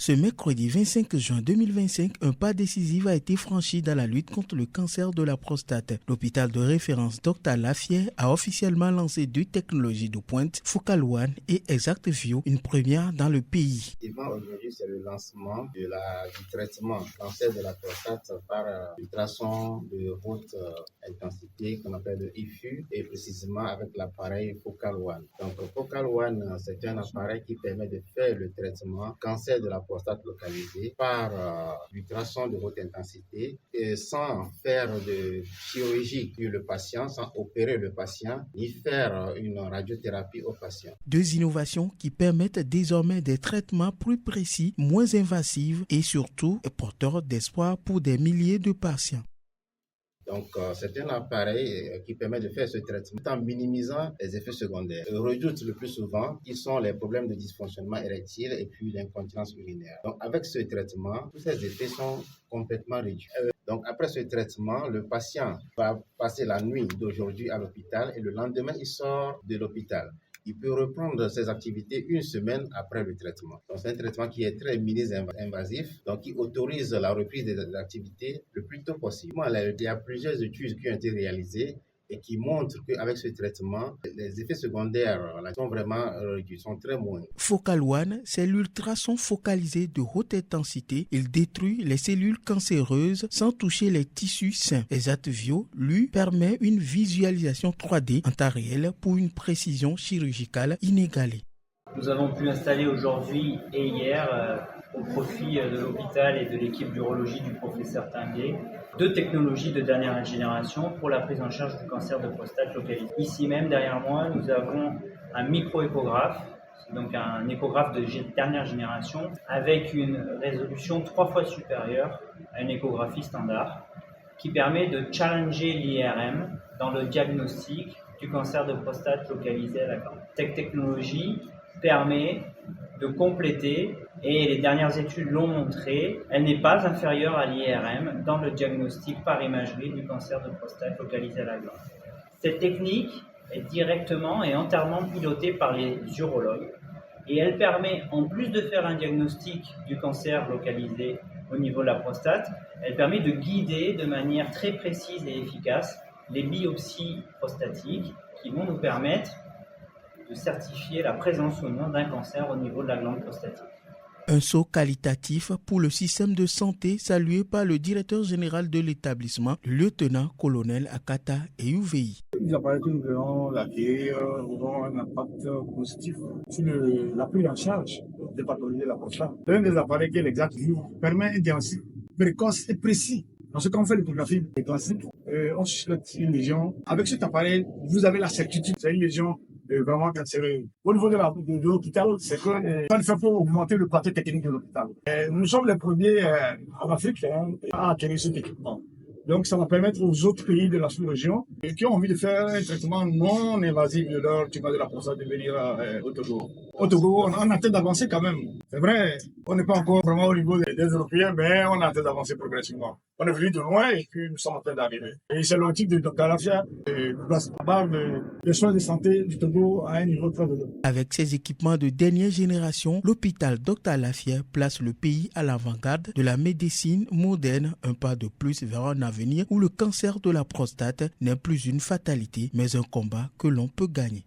Ce mercredi 25 juin 2025, un pas décisif a été franchi dans la lutte contre le cancer de la prostate. L'hôpital de référence Dr Lafière a officiellement lancé 2 technologies de pointe, Focal One et ExactView, une première dans le pays. Aujourd'hui, c'est le lancement du traitement cancer de la prostate par ultrason de haute intensité qu'on appelle le IFU et précisément avec l'appareil Focal One. Donc Focal One, c'est un appareil qui permet de faire le traitement cancer de la prostate localisé par ultrason de haute intensité et sans faire de chirurgie sur le patient, sans opérer le patient, ni faire une radiothérapie au patient. 2 innovations qui permettent désormais des traitements plus précis, moins invasifs et surtout porteurs d'espoir pour des milliers de patients. Donc, c'est un appareil qui permet de faire ce traitement en minimisant les effets secondaires. On redoute le plus souvent qui sont les problèmes de dysfonctionnement érectile et puis l'incontinence urinaire. Donc, avec ce traitement, tous ces effets sont complètement réduits. Donc, après ce traitement, le patient va passer la nuit d'aujourd'hui à l'hôpital et le lendemain, il sort de l'hôpital. Il peut reprendre ses activités 1 semaine après le traitement. Donc, c'est un traitement qui est très mini-invasif, donc qui autorise la reprise des activités le plus tôt possible. Il y a plusieurs études qui ont été réalisées et qui montrent qu'avec ce traitement, les effets secondaires sont vraiment réduits, sont très moindres. Focal One, c'est l'ultrason focalisé de haute intensité. Il détruit les cellules cancéreuses sans toucher les tissus sains. ExactView, lui, permet une visualisation 3D en temps réel pour une précision chirurgicale inégalée. Nous avons pu installer aujourd'hui et hier, au profit de l'hôpital et de l'équipe d'urologie du professeur Tinguet, 2 technologies de dernière génération pour la prise en charge du cancer de prostate localisé. Ici même, derrière moi, nous avons un micro-échographe, donc un échographe de dernière génération, avec une résolution 3 fois supérieure à une échographie standard, qui permet de challenger l'IRM dans le diagnostic du cancer de prostate localisé à la glande. Cette technologie permet de compléter, et les dernières études l'ont montré, elle n'est pas inférieure à l'IRM dans le diagnostic par imagerie du cancer de prostate localisé à la glande. Cette technique est directement et entièrement pilotée par les urologues et elle permet, en plus de faire un diagnostic du cancer localisé au niveau de la prostate, elle permet de guider de manière très précise et efficace les biopsies prostatiques qui vont nous permettre de certifier la présence ou non d'un cancer au niveau de la glande prostatique. Un saut qualitatif pour le système de santé salué par le directeur général de l'établissement, le lieutenant-colonel Akata Eyouvei. Les appareils que nous allons acquérir auront un impact positif sur la prise en charge des pathologies de la prostate. L'un des appareils qui est l'ExactView permet un diagnostic précoce et précis. Lorsque on fait l'échographie classique, on suspecte une lésion. Avec cet appareil, vous avez la certitude, c'est une lésion vraiment cancéreuse. Au niveau de l'hôpital, c'est qu'on ne fait pas augmenter le plateau technique de l'hôpital. Nous sommes les premiers en Afrique à acquérir cet équipement. Donc, ça va permettre aux autres pays de la sous-région qui ont envie de faire un traitement non invasif de leur tumeur de la prostate de venir au Togo. Au Togo, on a en train d'avancer quand même. C'est vrai, on n'est pas encore vraiment au niveau des Européens, mais on a en train d'avancer progressivement. On est venu de loin et puis nous sommes en train d'arriver. Et c'est l'objectif de Dr Lafière de placer les soins de santé du Togo à un niveau très élevé. Avec ses équipements de dernière génération, l'hôpital Dr Lafière place le pays à l'avant-garde de la médecine moderne, un pas de plus vers un avenir où le cancer de la prostate n'est plus une fatalité, mais un combat que l'on peut gagner.